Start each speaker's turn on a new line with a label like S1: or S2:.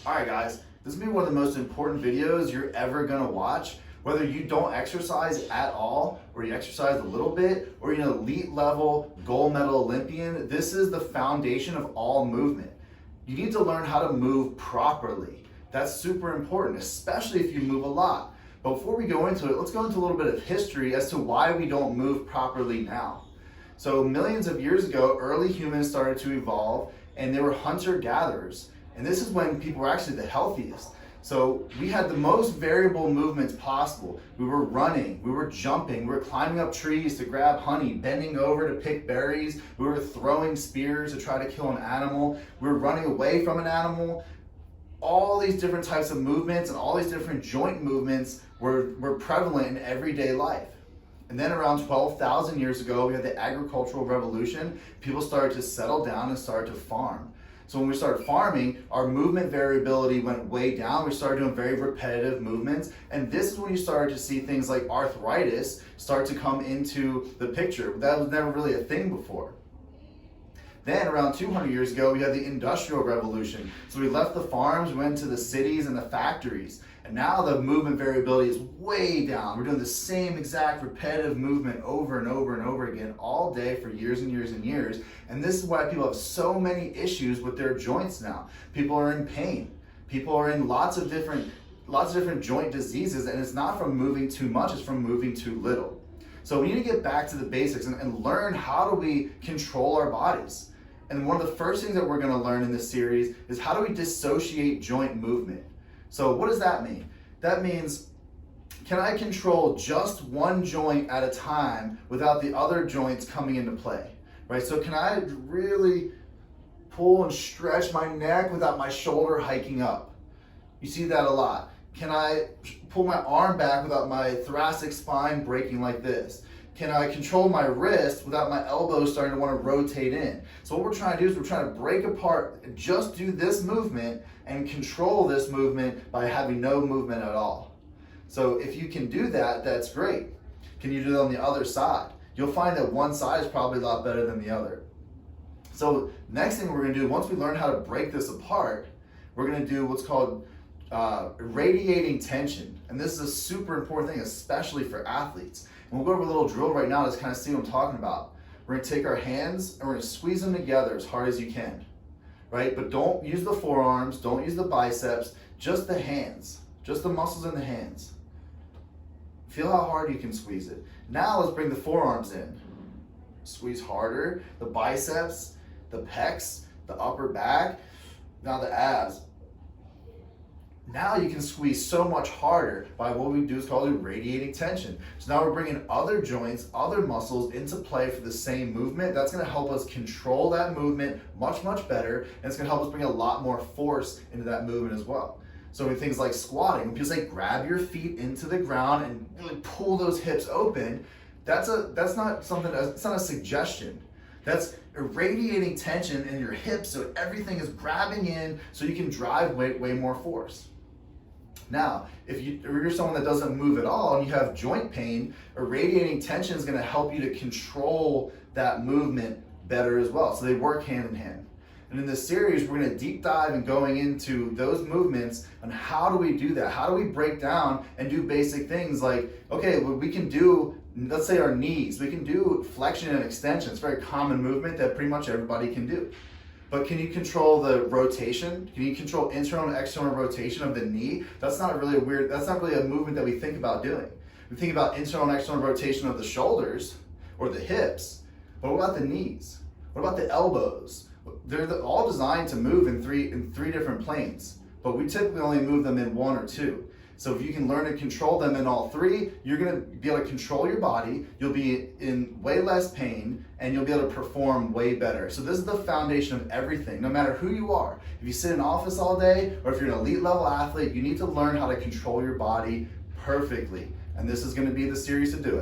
S1: All right, guys, this is gonna be one of the most important videos you're ever gonna watch. Whether you don't exercise at all, or you exercise a little bit, or you're an elite level gold medal Olympian, this is the foundation of all movement. You need to learn how to move properly. That's super important, especially if you move a lot. But before we go into it, let's go into a little bit of history as to why we don't move properly now. So millions of years ago, early humans started to evolve, and they were hunter-gatherers. And this is when people were actually the healthiest. So we had the most variable movements possible. We were running, we were jumping, we were climbing up trees to grab honey, bending over to pick berries, we were throwing spears to try to kill an animal, we were running away from an animal. All these different types of movements and all these different joint movements were prevalent in everyday life. And then around 12,000 years ago, we had the agricultural revolution. People started to settle down and started to farm. So when we started farming, our movement variability went way down. We started doing very repetitive movements. And this is when you started to see things like arthritis start to come into the picture. That was never really a thing before. Then around 200 years ago, we had the Industrial Revolution. So we left the farms, we went to the cities and the factories. And now the movement variability is way down. We're doing the same exact repetitive movement over and over and over again all day for years and years and years. And this is why people have so many issues with their joints now. People are in pain. People are in lots of different joint diseases, and it's not from moving too much, it's from moving too little. So we need to get back to the basics and learn how do we control our bodies. And one of the first things that we're going to learn in this series is how do we dissociate joint movement. So what does that mean? That means, can I control just one joint at a time without the other joints coming into play, right? So can I really pull and stretch my neck without my shoulder hiking up? You see that a lot. Can I pull my arm back without my thoracic spine breaking like this? Can I control my wrist without my elbows starting to want to rotate in? So what we're trying to do is we're trying to break apart and just do this movement and control this movement by having no movement at all. So if you can do that, that's great. Can you do it on the other side? You'll find that one side is probably a lot better than the other. So next thing we're going to do, once we learn how to break this apart, we're going to do what's called radiating tension. And this is a super important thing, especially for athletes. And we'll go over a little drill right now to kind of see what I'm talking about. We're going to take our hands and we're going to squeeze them together as hard as you can, right? But don't use the forearms, don't use the biceps, just the hands, just the muscles in the hands. Feel how hard you can squeeze it. Now let's bring the forearms in. Squeeze harder, the biceps, the pecs, the upper back, now the abs. Now you can squeeze so much harder by what we do is called radiating tension. So now we're bringing other joints, other muscles into play for the same movement. That's going to help us control that movement much, much better. And it's going to help us bring a lot more force into that movement as well. So in things like squatting, when people say grab your feet into the ground and really pull those hips open, that's not a suggestion. That's irradiating tension in your hips so everything is grabbing in so you can drive way more force. Now, if you're someone that doesn't move at all and you have joint pain, irradiating tension is going to help you to control that movement better as well. So they work hand in hand. And in this series, we're going to deep dive and going into those movements and how do we do that? How do we break down and do basic things like, okay, well, we can do, let's say our knees, we can do flexion and extension. It's a very common movement that pretty much everybody can do. But can you control the rotation? Can you control internal and external rotation of the knee? That's not really a movement that we think about doing. We think about internal and external rotation of the shoulders or the hips, but what about the knees? What about the elbows? They're all designed to move in three different planes, but we typically only move them in one or two. So if you can learn to control them in all three, you're going to be able to control your body, you'll be in way less pain, and you'll be able to perform way better. So this is the foundation of everything, no matter who you are. If you sit in office all day, or if you're an elite level athlete, you need to learn how to control your body perfectly. And this is going to be the series to do it.